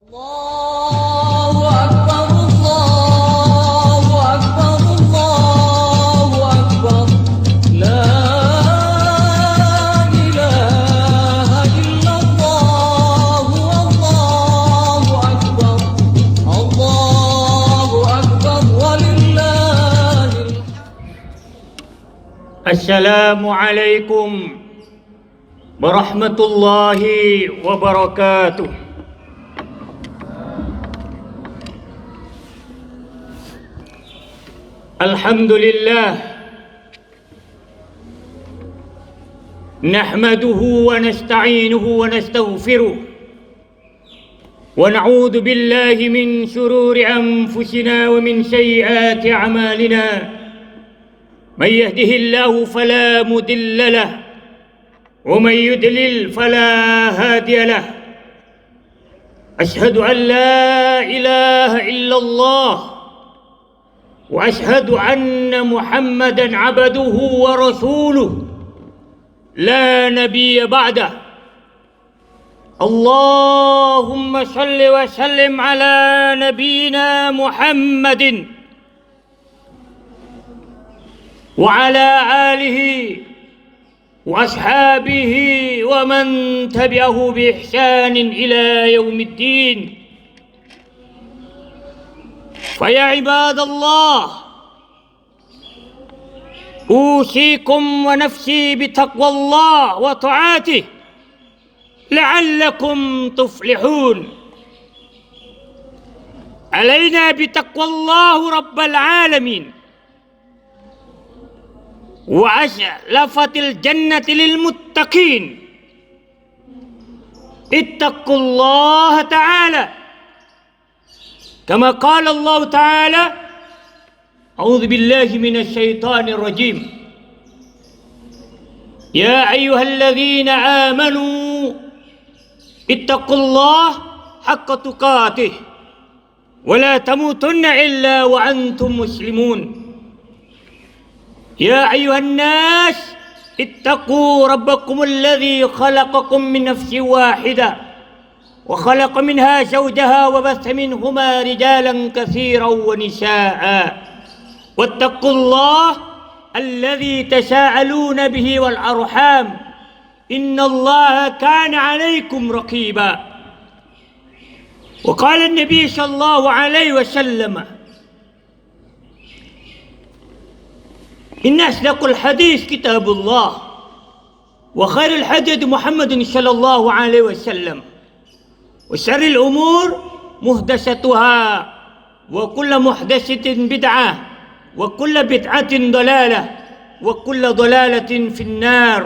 Allahu Akbar, Allahu Akbar, Allahu Akbar. La ilaha illallah, Allahu Akbar. Allahu Akbar, walillahil hamd. Assalamualaikum warahmatullahi wabarakatuh. Alhamdulillah, nahmaduhu wa nasta'inuhu wa nastaghfiruh wa na'udzu billahi min shururi anfusina wa min sayyiati a'malina. من يهده الله فلا مضل له ومن يضلل فلا هادي له. أشهد أن لا إله إلا الله وأشهد أن محمدا عبده ورسوله لا نبي بعده. اللهم صل وسلم على نبينا محمد وعلى آله وأصحابه ومن تبعه بإحسان إلى يوم الدين. فيا عباد الله، أوصيكم ونفسي بتقوى الله وطاعته لعلكم تفلحون. علينا بتقوى الله رب العالمين وأزلفت الجنة للمتقين. اتقوا الله تعالى كما قال الله تعالى: أعوذ بالله من الشيطان الرجيم. يا أيها الذين آمنوا اتقوا الله حق تقاته ولا تموتن إلا وأنتم مسلمون. يا أيها الناس اتقوا ربكم الذي خلقكم من نفس واحدة وخلق منها زوجها وبث منهما رجالا كثيرا ونساء واتقوا الله الذي تساءلون به والأرحام إن الله كان عليكم رقيبا. وقال النبي صلى الله عليه وسلم: إن أصدق الحديث كتاب الله وخير الحديث محمد صلى الله عليه وسلم وشر الأمور محدثاتها وكل محدثة بدعة وكل بدعة ضلالة وكل ضلالة في النار.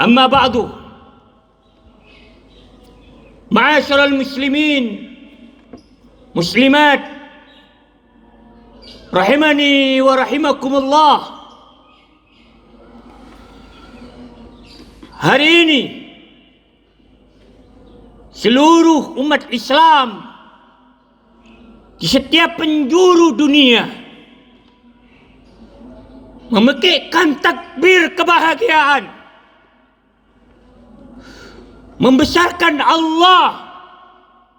أما بعد، معاشر المسلمين مسلمات rahimani wa rahimakumullah. Hari ini seluruh umat Islam di setiap penjuru dunia memekikkan takbir kebahagiaan, membesarkan Allah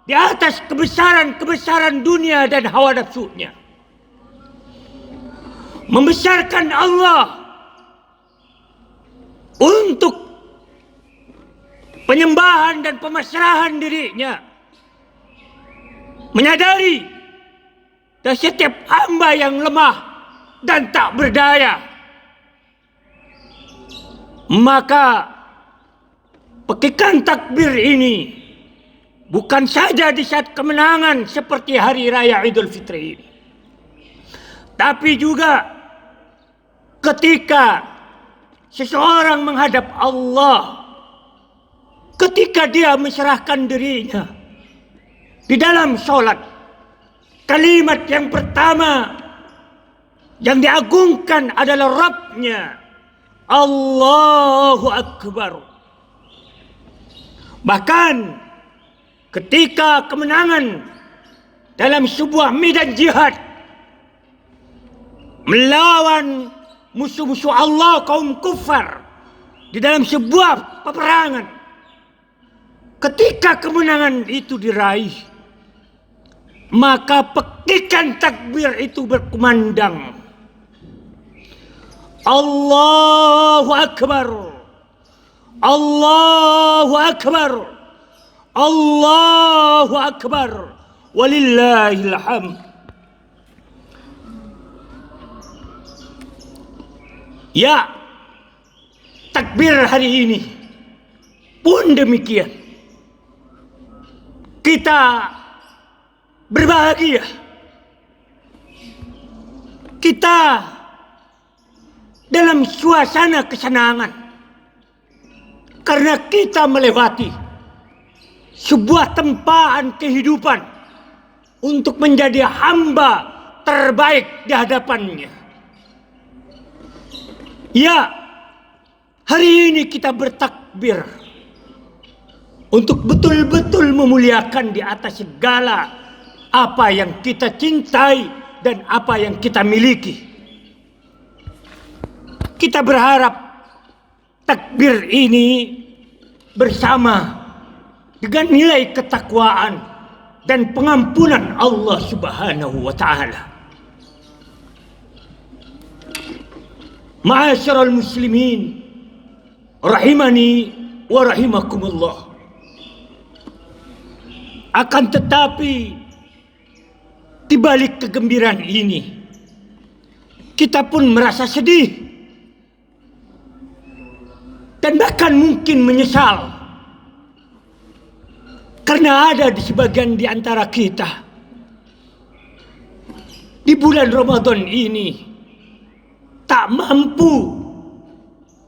di atas kebesaran-kebesaran dunia dan hawa nafsunya, membesarkan Allah untuk penyembahan dan pemasrahan dirinya, menyadari bahwa setiap hamba yang lemah dan tak berdaya, maka pekikan takbir ini bukan saja di saat kemenangan seperti hari raya Idul Fitri ini, tapi juga ketika seseorang menghadap Allah, ketika dia menyerahkan dirinya di dalam sholat, kalimat yang pertama yang diagungkan adalah Rabbnya, Allahu Akbar. Bahkan ketika kemenangan dalam sebuah medan jihad melawan musuh-musuh Allah kaum kufar di dalam sebuah peperangan, Ketika kemenangan itu diraih, maka petikan takbir itu berkumandang. Allahu Akbar, Allahu Akbar, Allahu Akbar, walillahil hamd. Ya, takbir hari ini pun demikian. Kita berbahagia. Kita dalam suasana kesenangan. Karena kita melewati sebuah tempaan kehidupan untuk menjadi hamba terbaik di hadapannya. Ya, hari ini kita bertakbir untuk betul-betul memuliakan di atas segala apa yang kita cintai dan apa yang kita miliki. Kita berharap takbir ini bersama dengan nilai ketakwaan dan pengampunan Allah Subhanahu wa taala. Ma'asyiral muslimin rahimani wa rahimakumullah. Akan tetapi di balik kegembiraan ini kita pun merasa sedih dan bahkan mungkin menyesal karena ada di sebagian di antara kita di bulan Ramadan ini tak mampu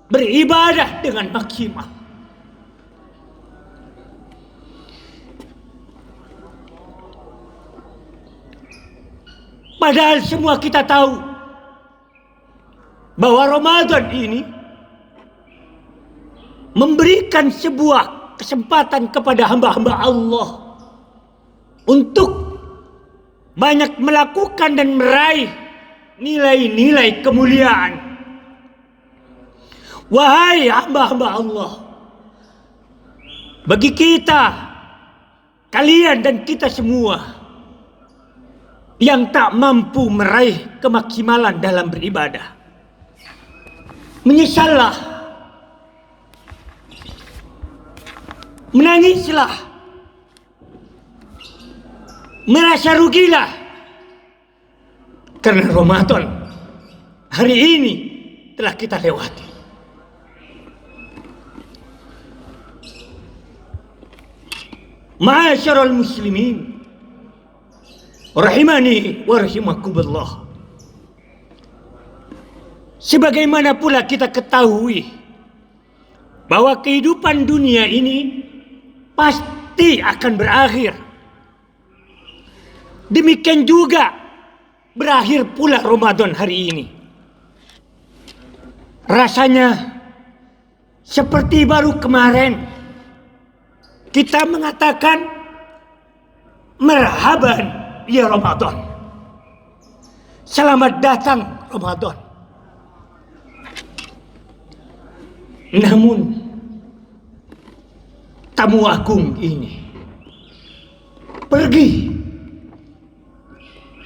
beribadah dengan maksimal. Padahal semua kita tahu bahwa Ramadan ini memberikan sebuah kesempatan kepada hamba-hamba Allah untuk banyak melakukan dan meraih nilai-nilai kemuliaan. Wahai hamba-hamba Allah, bagi kita, kalian dan kita semua yang tak mampu meraih kemaksimalan dalam beribadah, menyesallah, menangislah, merasa rugilah karena Ramadan hari ini telah kita lewati. Ma'asyiral muslimin rahimani wa rahimakumullah. Sebagaimana pula kita ketahui bahwa kehidupan dunia ini pasti akan berakhir. Demikian juga berakhir pula Ramadan hari ini. Rasanya seperti baru kemarin kita mengatakan marhaban ya Ramadan. Selamat datang Ramadan. Namun tamu agung ini pergi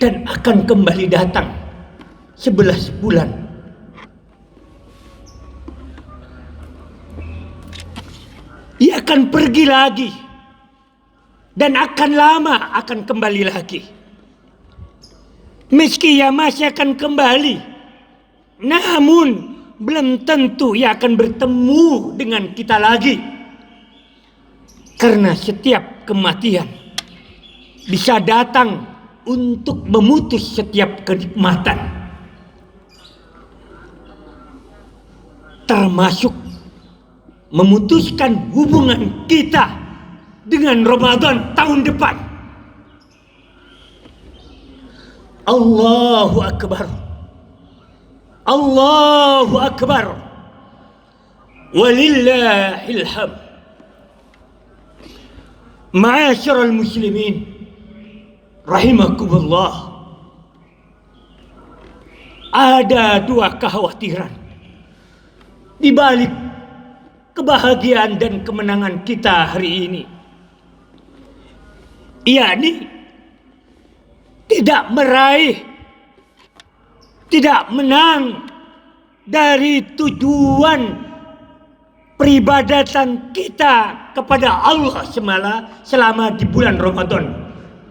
dan akan kembali datang 11 bulan. Ia akan pergi lagi dan akan lama akan kembali lagi. Meski ia masih akan kembali, namun belum tentu ia akan bertemu dengan kita lagi. Karena setiap kematian bisa datang untuk memutus setiap kenikmatan, termasuk memutuskan hubungan kita dengan Ramadan tahun depan. Allahu Akbar, Allahu Akbar, walillahil hamd. Ma'asyiral muslimin rahimakumullah. Ada dua kekhawatiran di balik kebahagiaan dan kemenangan kita hari ini. yakni tidak meraih, tidak menang dari tujuan peribadatan kita kepada Allah selama di bulan Ramadan,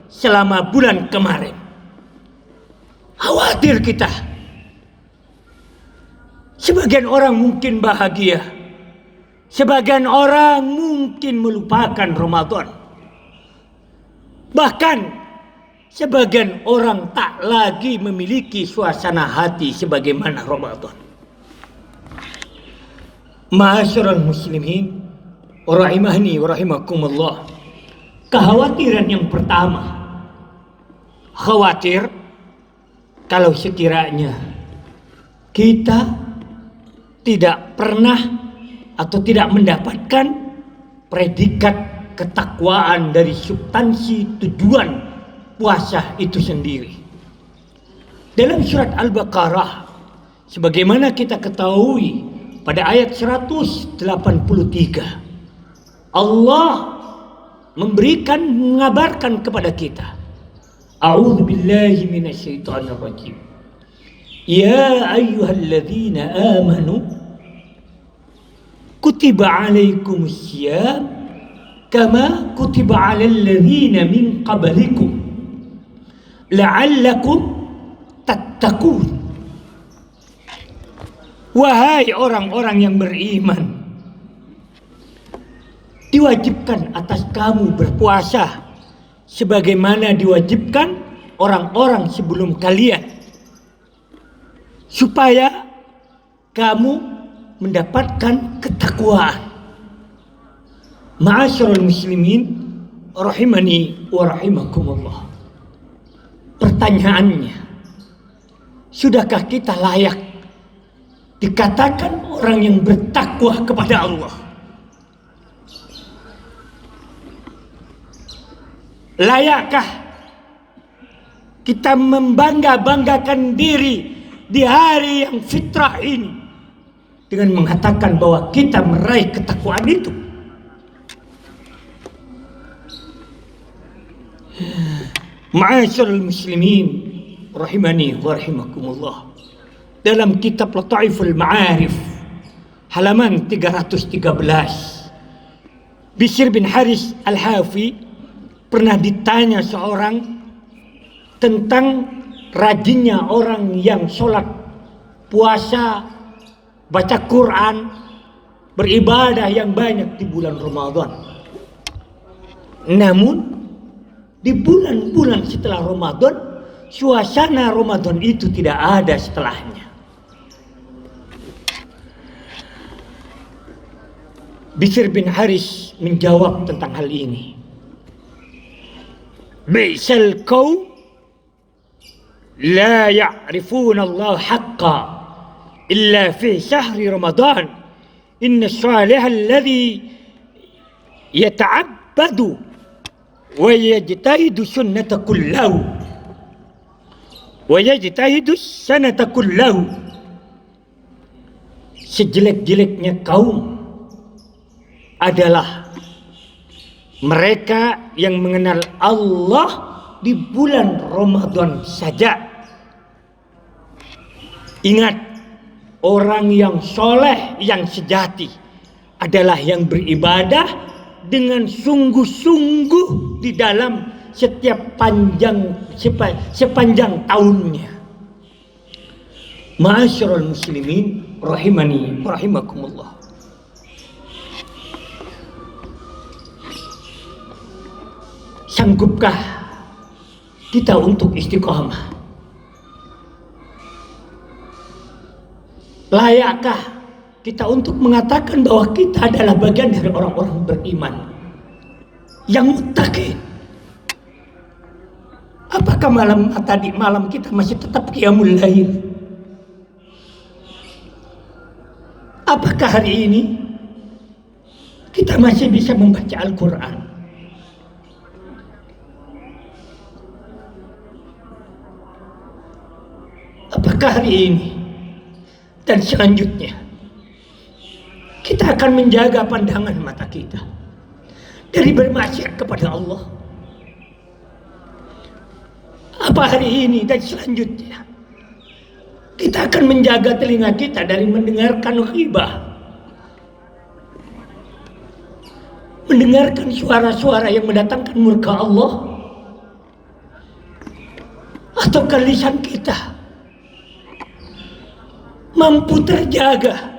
selama bulan kemarin. Khawatir kita. Sebagian orang mungkin bahagia, sebagian orang mungkin melupakan Ramadan. Bahkan sebagian orang tak lagi memiliki suasana hati sebagaimana Ramadan. Ma'asyiral muslimin, rahimahni wa rahimakumullah. Kekhawatiran yang pertama, khawatir kalau sekiranya kita tidak pernah atau tidak mendapatkan predikat ketakwaan dari substansi tujuan puasa itu sendiri. Dalam surat Al-Baqarah, sebagaimana kita ketahui pada ayat 183, Allah mengabarkan kepada kita, A'udzu billahi minasyaitonir rajim. Ya ayyuhalladzina amanu kutiba alaikumus syiyam kama kutiba alal ladzina min qablikum la'allakum tattaqun. Wahai orang-orang yang beriman, diwajibkan atas kamu berpuasa sebagaimana diwajibkan orang-orang sebelum kalian, supaya kamu mendapatkan ketakwaan. Ma'asyiral muslimin, rahimani wa rahimakumullah. Pertanyaannya, sudahkah kita layak dikatakan orang yang bertakwa kepada Allah? Layakkah kita membangga-banggakan diri di hari yang fitrah ini dengan mengatakan bahwa kita meraih ketakwaan itu? Ma'asyiral muslimin, rahimani wa rahimakumullah. Dalam kitab Lataiful Ma'arif halaman 313, Bishr bin Haris Al-Hafi pernah ditanya seorang tentang rajinnya orang yang sholat, puasa, baca Quran, beribadah yang banyak di bulan Ramadan. Namun di bulan-bulan setelah Ramadan, suasana Ramadan itu tidak ada setelahnya. Bishr bin Haris menjawab tentang hal ini. Bi'sal qaum la ya'rifuna Allah haqqa illa fi syahri Ramadan. Inna as-salih alladhi yata'abbadu wa yajtahidu sunnata kullahu wa yajtahidu sanata kullahu. Sejelek-jeleknya kaum adalah mereka yang mengenal Allah di bulan Ramadan saja. Ingat, orang yang soleh, yang sejati adalah yang beribadah dengan sungguh-sungguh di dalam sepanjang tahunnya. Ma'asyiral muslimin, rahimani rahimakumullah. Sanggupkah kita untuk istiqamah? Layakkah kita untuk mengatakan bahwa kita adalah bagian dari orang-orang beriman yang muttaqin? Apakah malam kita masih tetap qiyamul lail? Apakah hari ini kita masih bisa membaca Al-Quran? Apakah hari ini dan selanjutnya kita akan menjaga pandangan mata kita dari bermaksiat kepada Allah? Apa hari ini dan selanjutnya kita akan menjaga telinga kita dari mendengarkan ghibah, mendengarkan suara-suara yang mendatangkan murka Allah, atau lisan kita mampu terjaga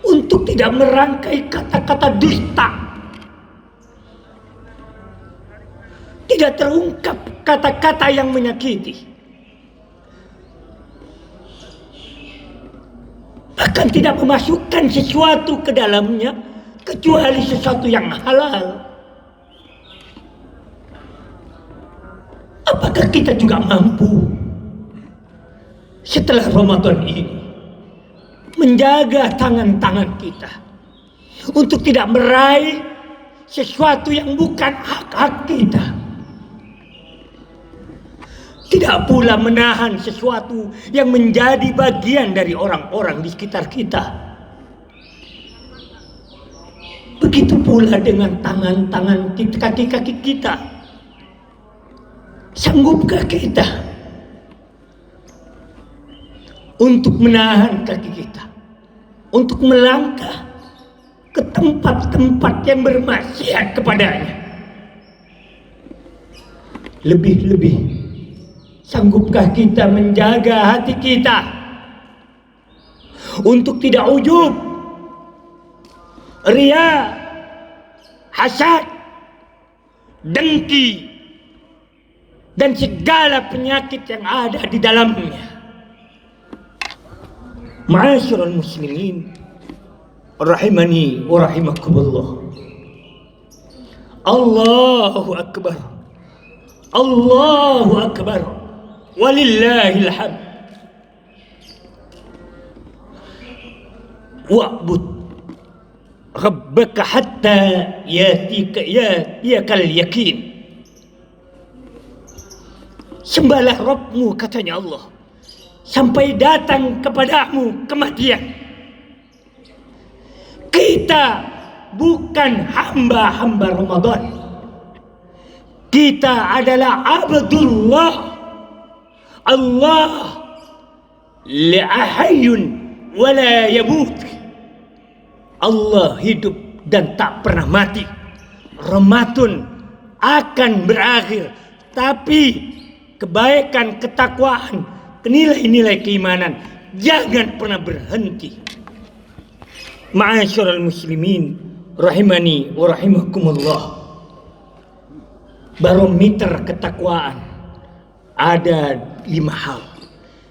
untuk tidak merangkai kata-kata dusta, tidak terungkap kata-kata yang menyakiti, bahkan tidak memasukkan sesuatu ke dalamnya kecuali sesuatu yang halal. Apakah kita juga mampu setelah Ramadan ini menjaga tangan-tangan kita untuk tidak meraih sesuatu yang bukan hak-hak kita, tidak pula menahan sesuatu yang menjadi bagian dari orang-orang di sekitar kita. Begitu pula dengan tangan-tangan kita, kaki-kaki kita. Sanggupkah kita untuk menahan kaki kita, untuk melangkah ke tempat-tempat yang bermaksiat kepadanya? Lebih-lebih, sanggupkah kita menjaga hati kita untuk tidak ujub, riya, hasad, dengki, dan segala penyakit yang ada di dalamnya? Ma'asyiral muslimin rahimani wa rahimakumullah. Allahu akbar, Allahu akbar, walillahil hamd. Wa'bud rabbaka hatta yatiyakal yakin. Sembahlah Rabbmu, katanya Allah, sampai datang kepadamu kematian. Kita bukan hamba-hamba Ramadan. Kita adalah abdullah. Allah la hayyun wa la yamut. Allah hidup dan tak pernah mati. Ramadan akan berakhir, tapi kebaikan, ketakwaan, nilai-nilai keimanan jangan pernah berhenti. Ma'asyiral muslimin rahimani wa rahimakumullah. Barometer ketakwaan ada 5 hal.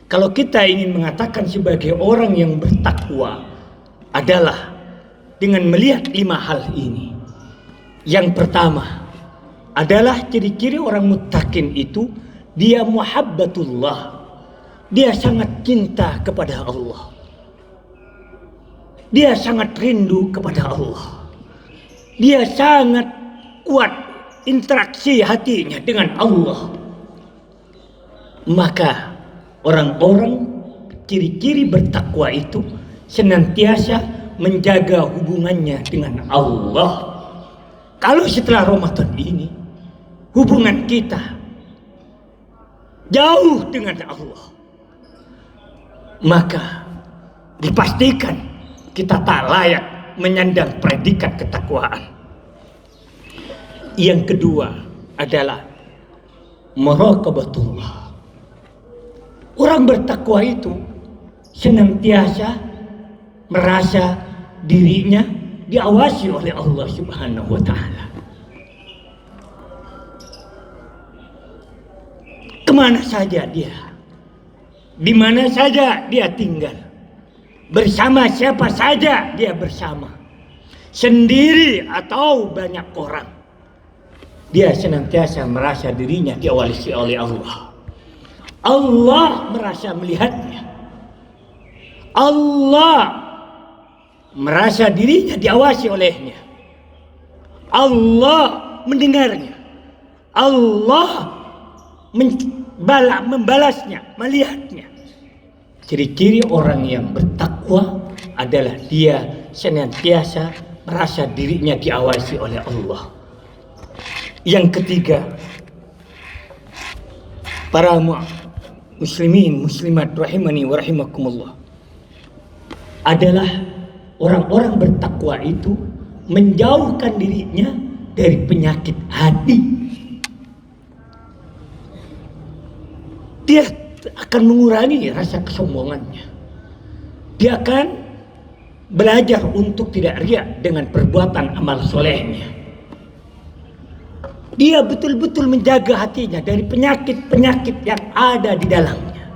Kalau kita ingin mengatakan sebagai orang yang bertakwa adalah dengan melihat 5 hal ini. Yang pertama adalah ciri-ciri orang muttaqin itu, dia muhabbatullah. Dia sangat cinta kepada Allah. Dia sangat rindu kepada Allah. Dia sangat kuat interaksi hatinya dengan Allah. Maka orang-orang ciri-ciri bertakwa itu senantiasa menjaga hubungannya dengan Allah. Kalau setelah Ramadan ini hubungan kita jauh dengan Allah, maka dipastikan kita tak layak menyandang predikat ketakwaan. Yang kedua adalah muraqabatullah. Orang bertakwa itu senantiasa merasa dirinya diawasi oleh Allah Subhanahu wa taala. Kemana saja dia, di mana saja dia tinggal, bersama siapa saja dia bersama, sendiri atau banyak orang, dia senantiasa merasa dirinya diawasi oleh Allah. Allah merasa melihatnya. Allah merasa dirinya diawasi olehnya. Allah mendengarnya. Allah membalasnya, melihatnya. Ciri-ciri orang yang bertakwa adalah dia senantiasa merasa dirinya diawasi oleh Allah. Yang ketiga, para muslimin muslimat rahimani wa rahimakumullah, adalah orang-orang bertakwa itu menjauhkan dirinya dari penyakit hati. Dia akan mengurangi rasa kesombongannya. Dia akan belajar untuk tidak riak dengan perbuatan amal solehnya. Dia betul-betul menjaga hatinya dari penyakit-penyakit yang ada di dalamnya.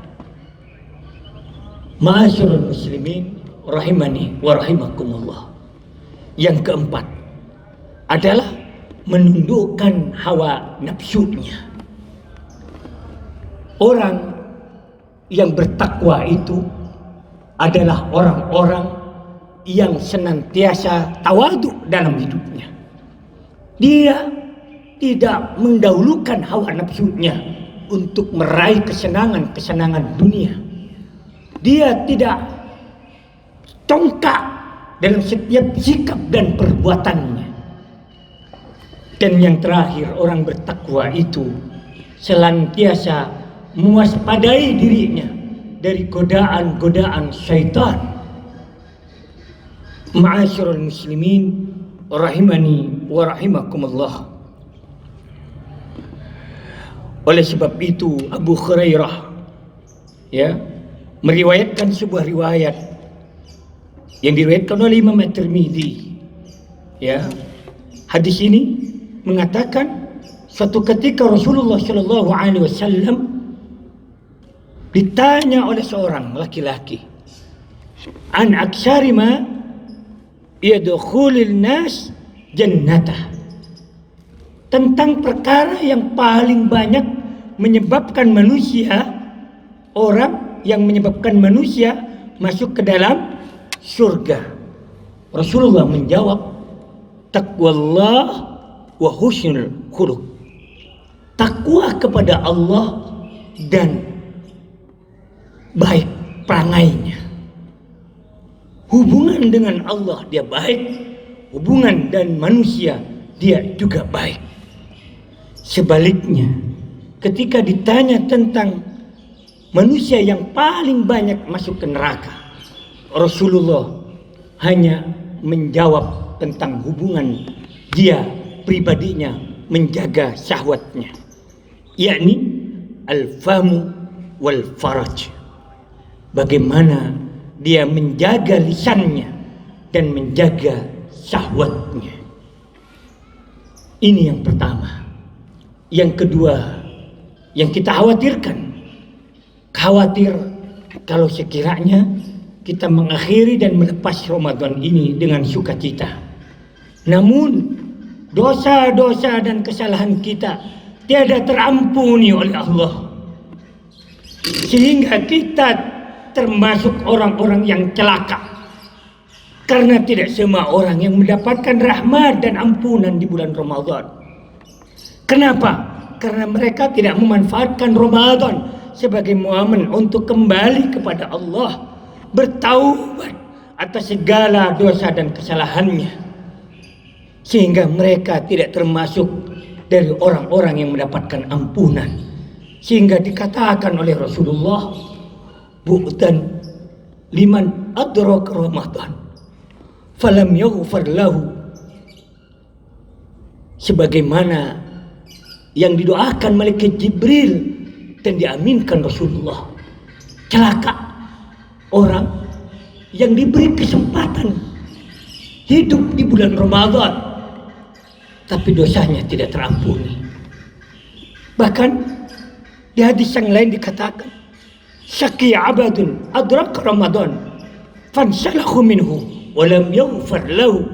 Ma'asyiral muslimin rahimani wa rahimakumullah. Yang keempat adalah menundukkan hawa nafsunya. Orang yang bertakwa itu adalah orang-orang yang senantiasa tawadhu dalam hidupnya. Dia tidak mendahulukan hawa nafsunya untuk meraih kesenangan-kesenangan dunia. Dia tidak congkak dalam setiap sikap dan perbuatannya. Dan yang terakhir, orang bertakwa itu senantiasa mewaspadai dirinya dari godaan-godaan syaitan. Ma'asyiral muslimin rahimani wa rahimakumullah. Oleh sebab itu Abu Hurairah meriwayatkan sebuah riwayat yang diriwayatkan oleh Imam At-Tirmidzi. Hadis ini mengatakan suatu ketika Rasulullah Shallallahu Alaihi Wasallam ditanya oleh seorang laki-laki, an aksari ma yadkhulul nas jannatah, tentang perkara yang paling banyak menyebabkan manusia, orang yang menyebabkan manusia masuk ke dalam surga. Rasulullah menjawab, taqwallah wa husnul khuluq. Takwa kepada Allah dan baik perangainya. Hubungan dengan Allah dia baik, hubungan dan manusia dia juga baik. Sebaliknya, ketika ditanya tentang manusia yang paling banyak masuk ke neraka, Rasulullah hanya menjawab tentang hubungan dia pribadinya menjaga syahwatnya, yakni al-famu wal faraj. Bagaimana dia menjaga lisannya dan menjaga syahwatnya. Ini yang pertama. Yang kedua, yang kita khawatirkan, khawatir kalau sekiranya kita mengakhiri dan melepas Ramadan ini dengan sukacita, namun dosa-dosa dan kesalahan kita tiada terampuni oleh Allah, sehingga kita termasuk orang-orang yang celaka. Karena tidak semua orang yang mendapatkan rahmat dan ampunan di bulan Ramadan. Kenapa? Karena mereka tidak memanfaatkan Ramadan sebagai momen untuk kembali kepada Allah, bertaubat atas segala dosa dan kesalahannya, sehingga mereka tidak termasuk dari orang-orang yang mendapatkan ampunan. Sehingga dikatakan oleh Rasulullah, bu'tan liman adraka Ramadan falam yaghfar lahu, sebagaimana yang didoakan malaikat Jibril dan diaminkan Rasulullah. Celaka orang yang diberi kesempatan hidup di bulan Ramadan tapi dosanya tidak terampuni. Bahkan di hadis yang lain dikatakan, syaqi abadun adraka Ramadan fansalahu minhu walam yaghfar lahu.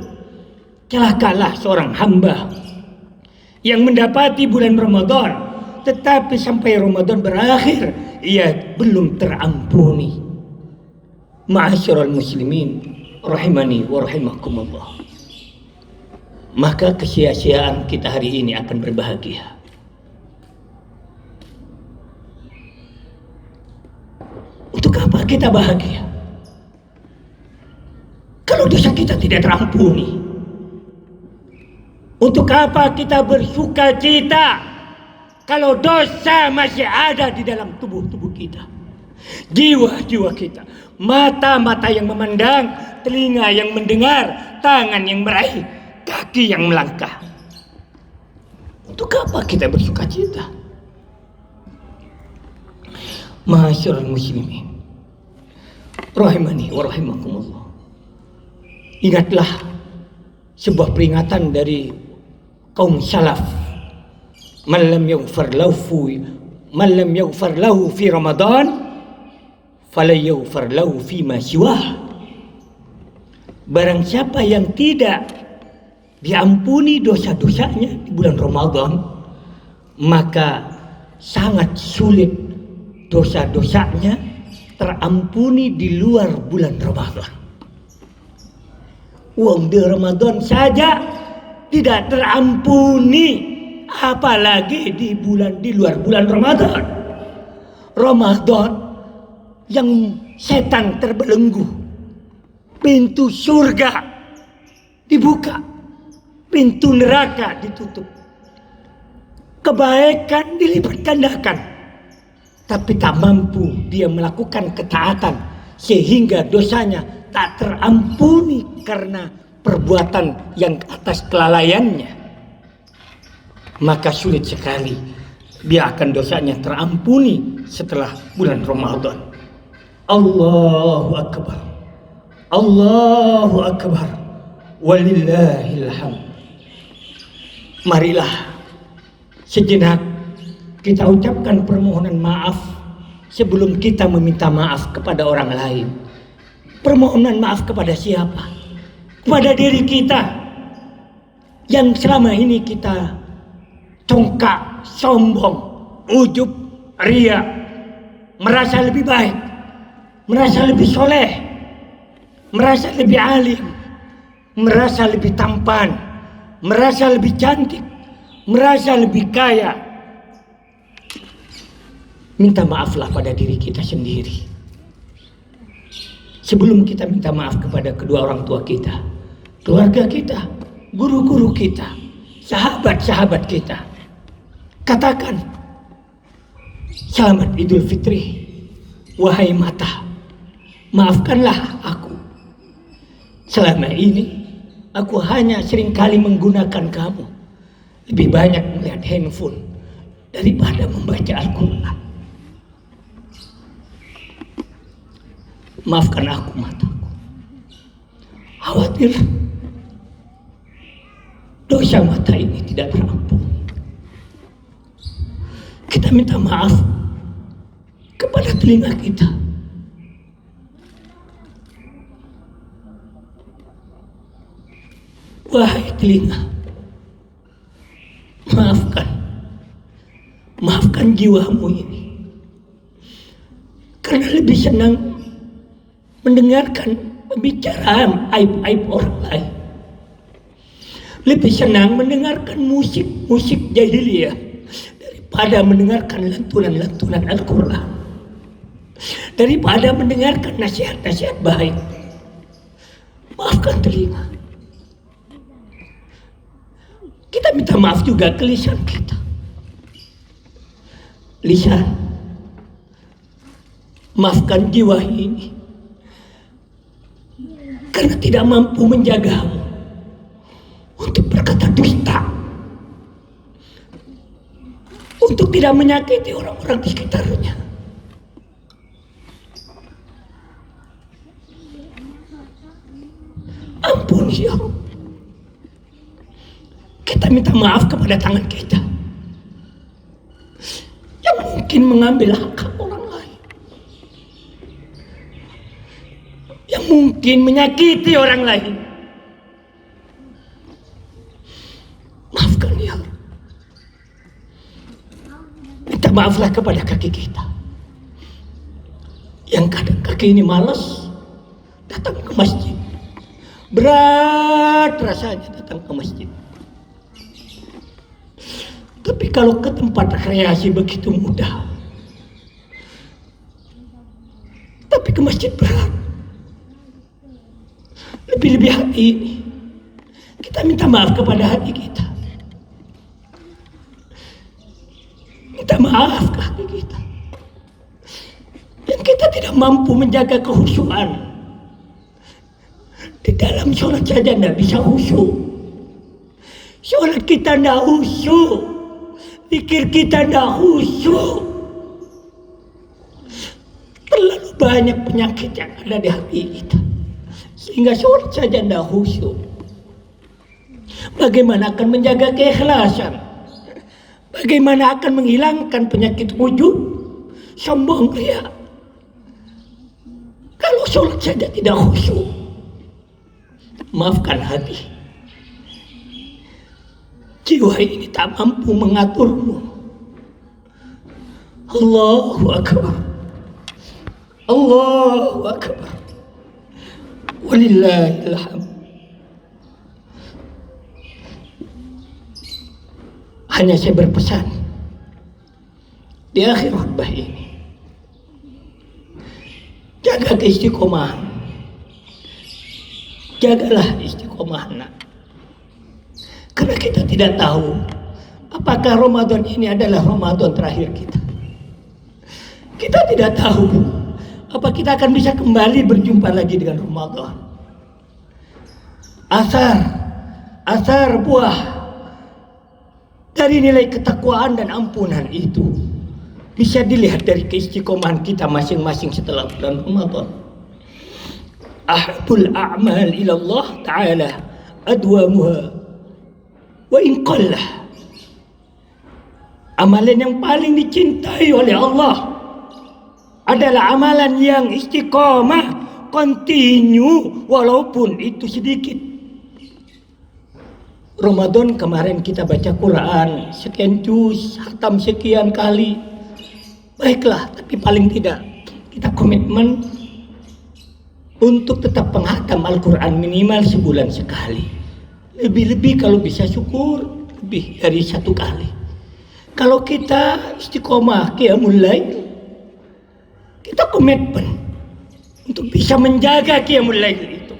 Celakalah seorang hamba yang mendapati bulan Ramadan tetapi sampai Ramadan berakhir ia belum terampuni. Ma'asyiral muslimin rahimani wa rahimakumullah. Maka kesia-siaan kita hari ini akan berbahagia. Untuk apa kita bahagia kalau dosa kita tidak terampuni? Untuk apa kita bersuka cita kalau dosa masih ada di dalam tubuh-tubuh kita, jiwa-jiwa kita, mata-mata yang memandang, telinga yang mendengar, tangan yang meraih, kaki yang melangkah. Untuk apa kita bersuka cita? Ma'asyiral muslimin, rahimani wa rahimakumullah. Ingatlah sebuah peringatan dari kaum salaf, man lam yaghfar lahu fi Ramadan fala yaghfar lahu fi ma siwah. Barang siapa yang tidak diampuni dosa-dosanya di bulan Ramadan, maka sangat sulit dosa-dosanya terampuni di luar bulan Ramadan. Wong di Ramadan saja tidak terampuni, apalagi di luar bulan Ramadan. Ramadan yang setan terbelenggu, pintu surga dibuka, pintu neraka ditutup, kebaikan dilipat gandakan, tapi tak mampu dia melakukan ketaatan sehingga dosanya tak terampuni karena perbuatan yang atas kelalaiannya, maka sulit sekali dia akan dosanya terampuni setelah bulan Ramadan. Allahu Akbar, Allahu Akbar, walillahil hamd. Marilah sejenak kita ucapkan permohonan maaf sebelum kita meminta maaf kepada orang lain. Permohonan maaf kepada siapa? Kepada diri kita yang selama ini kita congkak, sombong, ujub, ria, merasa lebih baik, merasa lebih soleh, merasa lebih alim, merasa lebih tampan, merasa lebih cantik, merasa lebih kaya. Minta maaflah pada diri kita sendiri sebelum kita minta maaf kepada kedua orang tua kita, keluarga kita, guru-guru kita, sahabat-sahabat kita. Katakan, selamat Idul Fitri, wahai mata, maafkanlah aku. Selama ini aku hanya seringkali menggunakan kamu, lebih banyak melihat handphone daripada membaca Al-Quran. Maafkan aku mataku. Khawatir dosa mata ini tidak terampuni. Kita minta maaf kepada telinga kita. Wahai telinga, maafkan jiwamu ini, karena lebih senang mendengarkan pembicaraan aib-aib orang lain, lebih senang mendengarkan musik jahiliyah daripada mendengarkan lantunan-lantunan Al-Quran, daripada mendengarkan nasihat-nasihat baik. Maafkan telinga. Kita minta maaf juga ke lisan kita. Lisan, maafkan jiwa ini karena tidak mampu menjagamu untuk berkata dusta, untuk tidak menyakiti orang-orang di sekitarnya. Ampuni ya Allah. Kita minta maaf kepada tangan kita yang mungkin mengambil hak orang lain, yang mungkin menyakiti orang lain. Maafkan ya Allah. Minta maaflah kepada kaki kita yang kadang kaki ini malas datang ke masjid, berat rasanya datang ke masjid. Tapi kalau ke tempat rekreasi begitu mudah, tapi ke masjid berat. Lebih-lebih hati ini Kita minta maaf kepada hati kita. Minta maaf ke hati kita. Yang kita tidak mampu menjaga khusyuan. Di dalam sholat saja tidak bisa khusyuk. Sholat kita tidak khusyuk. Zikir kita tidak khusyuk. Terlalu banyak penyakit yang ada di hati kita. Sehingga sholat saja tidak khusyuk. Bagaimana akan menjaga keikhlasan? Bagaimana akan menghilangkan penyakit ujub, sombong, riya? Kalau sholat saja tidak khusyuk, maafkan hati. Jiwa ini tak mampu mengaturmu. Allahu Akbar. Allahu Akbar. Walillahil hamd. Hanya saya berpesan di akhir khutbah ini, jaga keistiqomahan. Jagalah istiqomah, nak. Karena kita tidak tahu apakah Ramadan ini adalah Ramadan terakhir kita. Kita tidak tahu apa kita akan bisa kembali berjumpa lagi dengan Ramadan. Asar buah dari nilai ketakwaan dan ampunan itu bisa dilihat dari keistiqomahan kita masing-masing setelah bulan Ramadan. Ahabul a'mal ila Allah Ta'ala adwamuha wa in qallah. Amalan yang paling dicintai oleh Allah adalah amalan yang istiqomah, continue, walaupun itu sedikit. Ramadan kemarin kita baca Quran sekian juz, khatam sekian kali. Baiklah, tapi paling tidak kita komitmen untuk tetap penghatam Al-Quran minimal sebulan sekali. Lebih-lebih kalau bisa syukur lebih dari 1 kali. Kalau kita istiqomah qiyamul lail, kita komitmen untuk bisa menjaga qiyamul lail itu.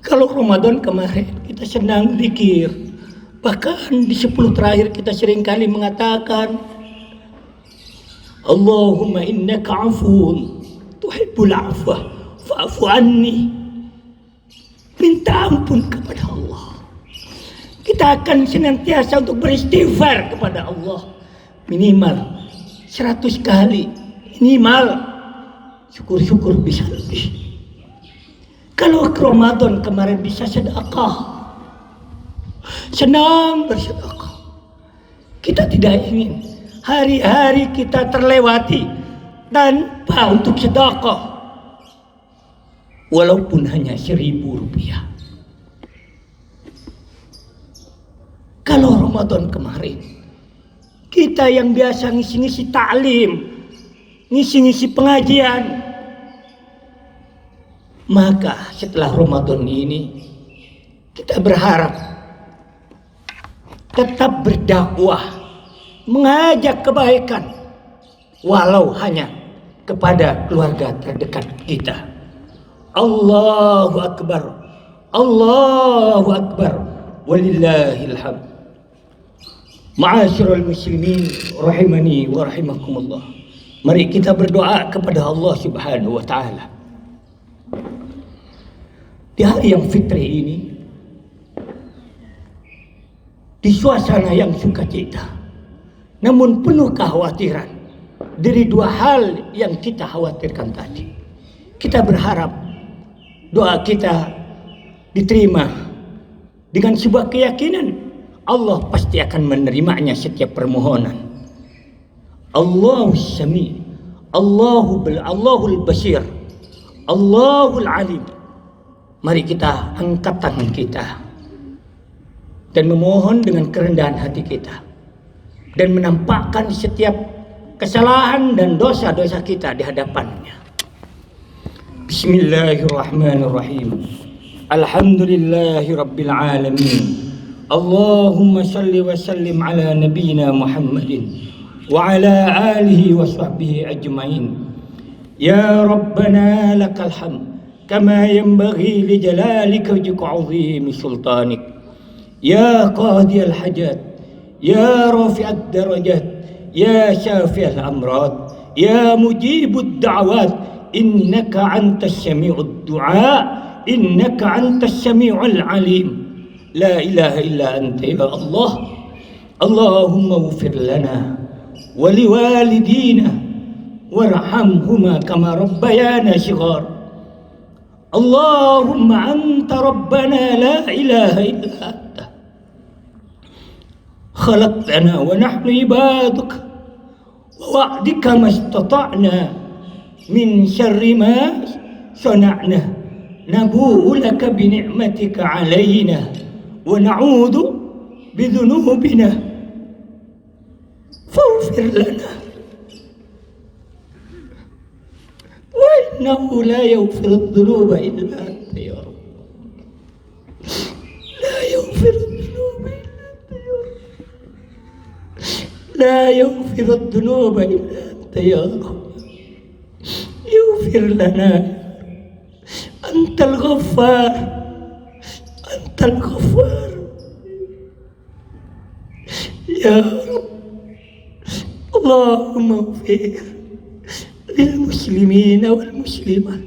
Kalau Ramadan kemarin kita senang zikir, bahkan di 10 terakhir kita seringkali mengatakan Allahumma innaka afuun tuhibbul afwa fa'fu anni. Minta ampun kepada Allah. Kita akan senantiasa untuk beristighfar kepada Allah minimal 100 kali, minimal. Syukur-syukur bisa lebih. Kalau Ramadan kemarin bisa sedekah, senang bersedekah. Kita tidak ingin hari-hari kita terlewati tanpa untuk sedekah, walaupun hanya 1.000 rupiah. Kalau Ramadan kemarin kita yang biasa ngisi-ngisi taklim, ngisi-ngisi pengajian, maka setelah Ramadan ini kita berharap tetap berdakwah, mengajak kebaikan, walau hanya kepada keluarga terdekat kita. Allahu Akbar, Allahu Akbar, walillahil hamd. Ma'asyiral muslimin rahimani wa rahimakumullah. Mari kita berdoa kepada Allah Subhanahu wa taala. Di hari yang fitri ini, di suasana yang sukacita, namun penuh kekhawatiran dari 2 hal yang kita khawatirkan tadi. Kita berharap doa kita diterima dengan sebuah keyakinan Allah pasti akan menerimanya setiap permohonan. Allahus Sami, Allahul Basir, Allahul Alim. Mari kita angkat tangan kita dan memohon dengan kerendahan hati kita dan menampakkan setiap kesalahan dan dosa-dosa kita di hadapannya. Bismillahirrahmanirrahim. Alhamdulillahi rabbil alamin. Allahumma salli wa sallim ala nabiyyina Muhammadin wa ala alihi wa sahbihi ajmain. Ya Rabbana lakal hamd كما ينبغي لجلالك وجهك عظيم سلطانك يا قاضي الحاجات يا رافع الدرجات يا شافي الأمراض يا مجيب الدعوات إنك أنت السميع الدعاء إنك أنت السميع العليم لا إله إلا أنت يا الله اللهم اغفر لنا ولوالدينا وارحمهما كما ربيانا صغار اللهم أنت ربنا لا إله إلا أنت خلقتنا ونحن عبادك ووعدك ما استطعنا من شر ما صنعنا نبوء لك بنعمتك علينا ونعوذ بذنوبنا فاغفر لنا وإنه لا يغفر الذنوب إلا أنت يا رب لا يغفر الذنوب إلا أنت يا رب لا يغفر الذنوب إلا أنت يا رب اغفر لنا أنت الغفار أنت الغفار يا رب اللهم اغفر للمسلمين والمسلمات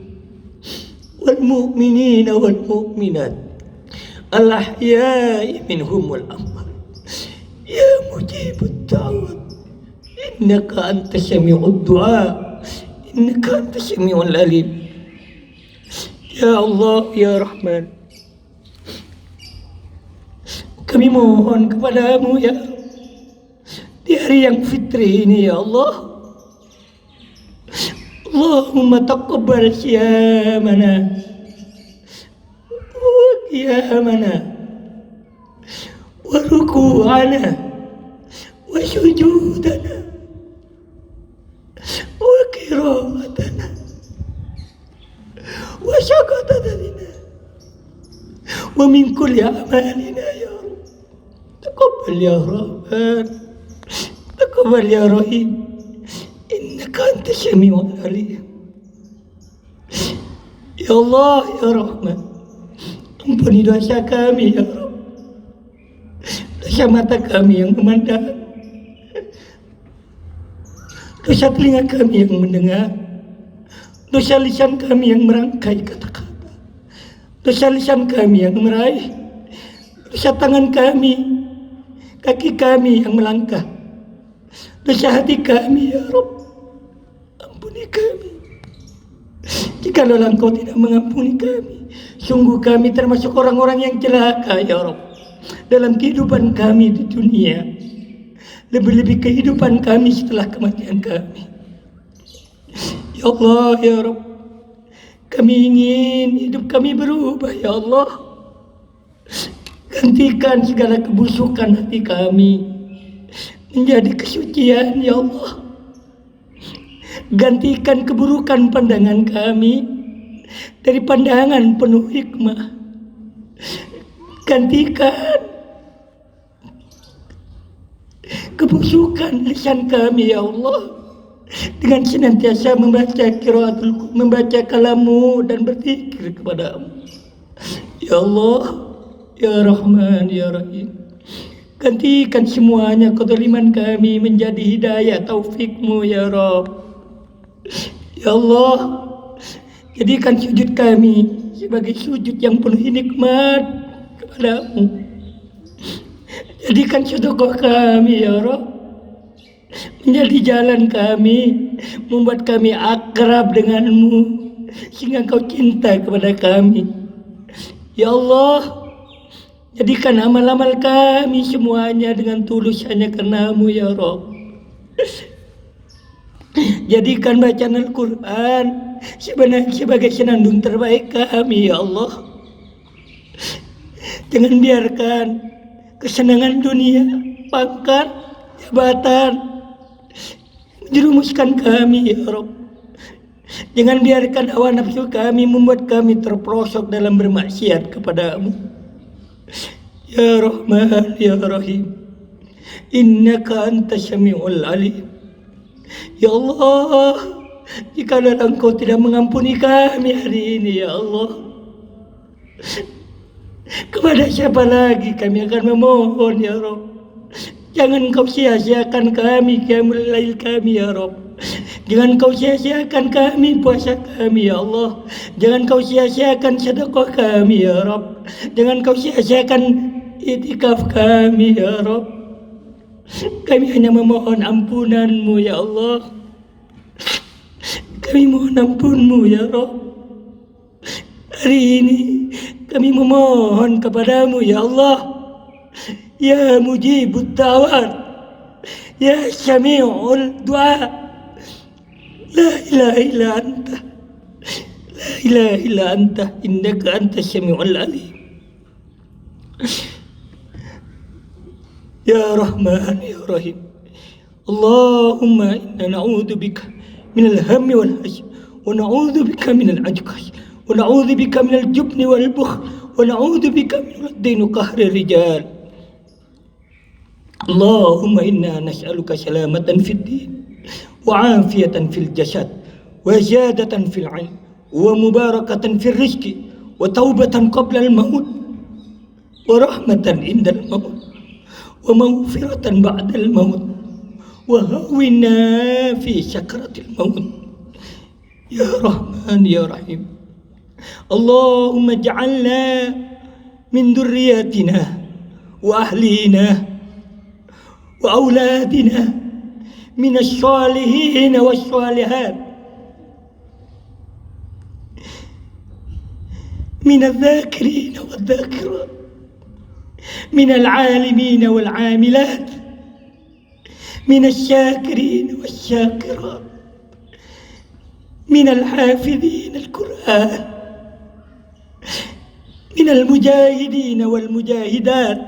والمؤمنين والمؤمنات الأحياء منهم والأموات يا مجيب الدعوات إنك أنت سميع الدعاء إنك أنت السميع العليم يا Allah ya Rahman kami mohon kepadamu ya di hari yang fitri ini ya Allah Allahumma taqabbal siyamana wa qiyamana wa ruku'ana wa sujudana wa qira'atana wa syaqatatana wa min kulli a'malina ya Rabb taqabbal ya Rahman taqabbal ya Rahim innaka anta samiul alim ya Allah ya Rahman ampuni dosa kami ya Rabb dosa mata kami yang memandang dosa telinga kami yang mendengar dosa lisan kami yang merangkai kata-kata dosa lisan kami yang meraih dosa tangan kami kaki kami yang melangkah dosa hati kami ya Rabb ampuni kami jikalau Engkau tidak mengampuni kami sungguh kami termasuk orang-orang yang celaka ya Rabb dalam kehidupan kami di dunia lebih-lebih kehidupan kami setelah kematian kami ya Allah ya Rabb kami ingin hidup kami berubah ya Allah gantikan segala kebusukan hati kami menjadi kesucian ya Allah gantikan keburukan pandangan kami dari pandangan penuh hikmah gantikan kebusukan lisan kami ya Allah dengan senantiasa membaca kalamu dan berzikir kepadamu ya Allah ya Rahman ya Rahim gantikan semuanya kezaliman kami menjadi hidayah taufikmu ya Rabb ya Allah jadikan sujud kami sebagai sujud yang penuh nikmat kepadamu jadikan sedekah kami ya Rabb menjadi jalan kami membuat kami akrab denganmu sehingga Engkau cinta kepada kami ya Allah jadikan amal-amal kami semuanya dengan tulus hanya karenamu ya Rabb jadikan bacaan Al-Quran sebagai senandung terbaik kami ya Allah jangan biarkan kesenangan dunia pangkat jabatan menjerumuskan kami ya Rabb jangan biarkan hawa nafsu kami membuat kami terperosok dalam bermaksiat kepadamu ya Rahman ya Rahim innaka anta samiul alim ya Allah jikalau Engkau tidak mengampuni kami hari ini ya Allah, kepada siapa lagi kami akan memohon ya Rabb. Jangan Engkau sia-siakan kami, qiyamul lail kami ya Rabb. Jangan Kau sia-siakan kami puasa kami ya Allah. Jangan Kau sia-siakan sedekah kami ya Rabb. Jangan Kau sia-siakan itikaf kami ya Rabb. Kami hanya memohon ampunan-Mu ya Allah. Kami mohon ampun-Mu ya Rabb. Hari ini kami memohon kepadamu ya Allah. Ya mujibud da'wat, ya syami'ul du'a, la ilaha illa anta, la ilaha illa anta, innaka antas syami'ul alim. Ya Rahman ya Rahim, Allahumma inna na'udhu bika minal hammi wal hazn, wa na'udhu bika minal ajqas, wa na'udhu bika minal jubni wal bukhl, wa na'udhu bika minal daini qahri rijal. اللهم إنا نسألك سلامة في الدين وعافية في الجسد وزيادة في العلم ومباركة في الرزق وتوبة قبل الموت ورحمة عند الموت ومغفرة بعد الموت وهونا في سكرة الموت يا رحمن يا رحيم. اللهم اجعلنا من ذرياتنا وأهلينا وأولادنا من الصالحين والصالحات، من الذاكرين والذاكرات، من العالمين والعاملات، من الشاكرين والشاكرات، من الحافظين القرآن، من المجاهدين والمجاهدات،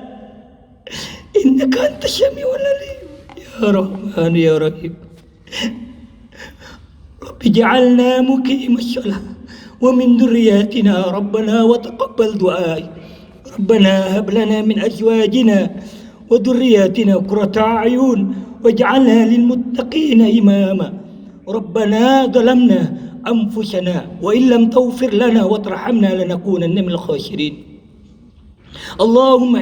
إنك أنت السميع العليم يا رحمن يا رحيم. رب اجعلنا مقيم الصلاة ومن ذرياتنا ربنا وتقبل دعائي. ربنا هب لنا من أزواجنا وذرياتنا قرة أعين واجعلنا للمتقين إماما. ربنا ظلمنا أنفسنا وإن لم تغفر لنا وترحمنا لنكونن من الخاسرين. اللهم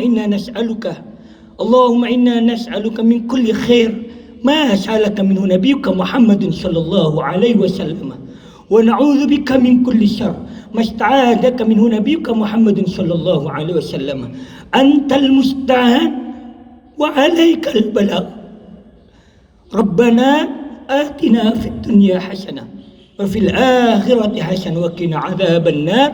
إنا نسألك من كل خير ما سألك منه نبيك محمد صلى الله عليه وسلم، ونعوذ بك من كل شر ما استعاذك منه نبيك محمد صلى الله عليه وسلم. أنت المستعان وعليك البلاغ. ربنا آتنا في الدنيا حسنة وفي الآخرة حسنة وقنا عذاب النار.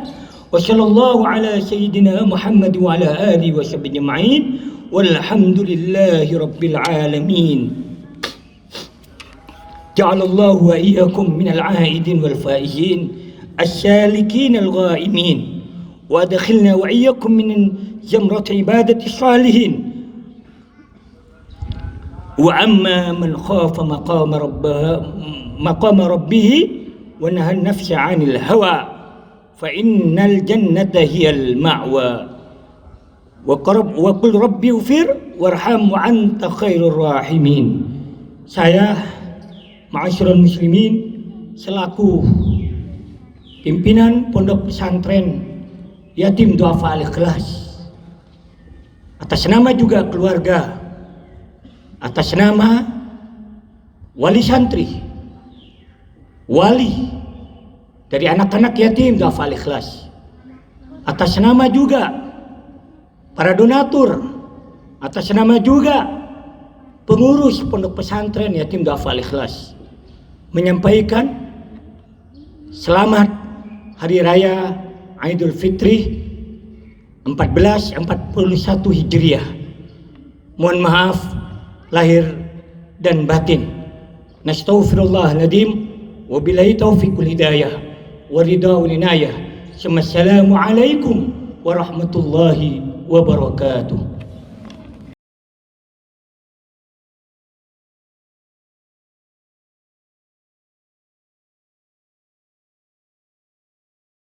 وصلى الله على سيدنا محمد وعلى آله وصحبه أجمعين والحمد لله رب العالمين. جعل الله وإياكم من العائدين والفائزين السالكين الغائمين، وأدخلنا وإياكم من زمرة عبادة الصالحين. وأما من خاف مقام ربه ونهى النفس عن الهوى فإن الجنة هي المأوى. وقل ربي اغفر warham wa anta khairur rahimin. Saya ma'asyiral muslimin selaku pimpinan Pondok Pesantren Yatim Duafa Al-Ikhlas, atas nama juga keluarga, atas nama wali santri, wali dari anak-anak yatim Duafa Al-Ikhlas, atas nama juga para donatur, atas nama juga pengurus Pondok Pesantren Yatim Duafa Al-Ikhlas, menyampaikan selamat Hari Raya Idul Fitri 1441 Hijriah. Mohon maaf lahir dan batin. Nastaghfirullahaladzim. Wabillahi taufiqul hidayah waridha wal inayah. Assalamualaikum warahmatullahi wabarakatuh.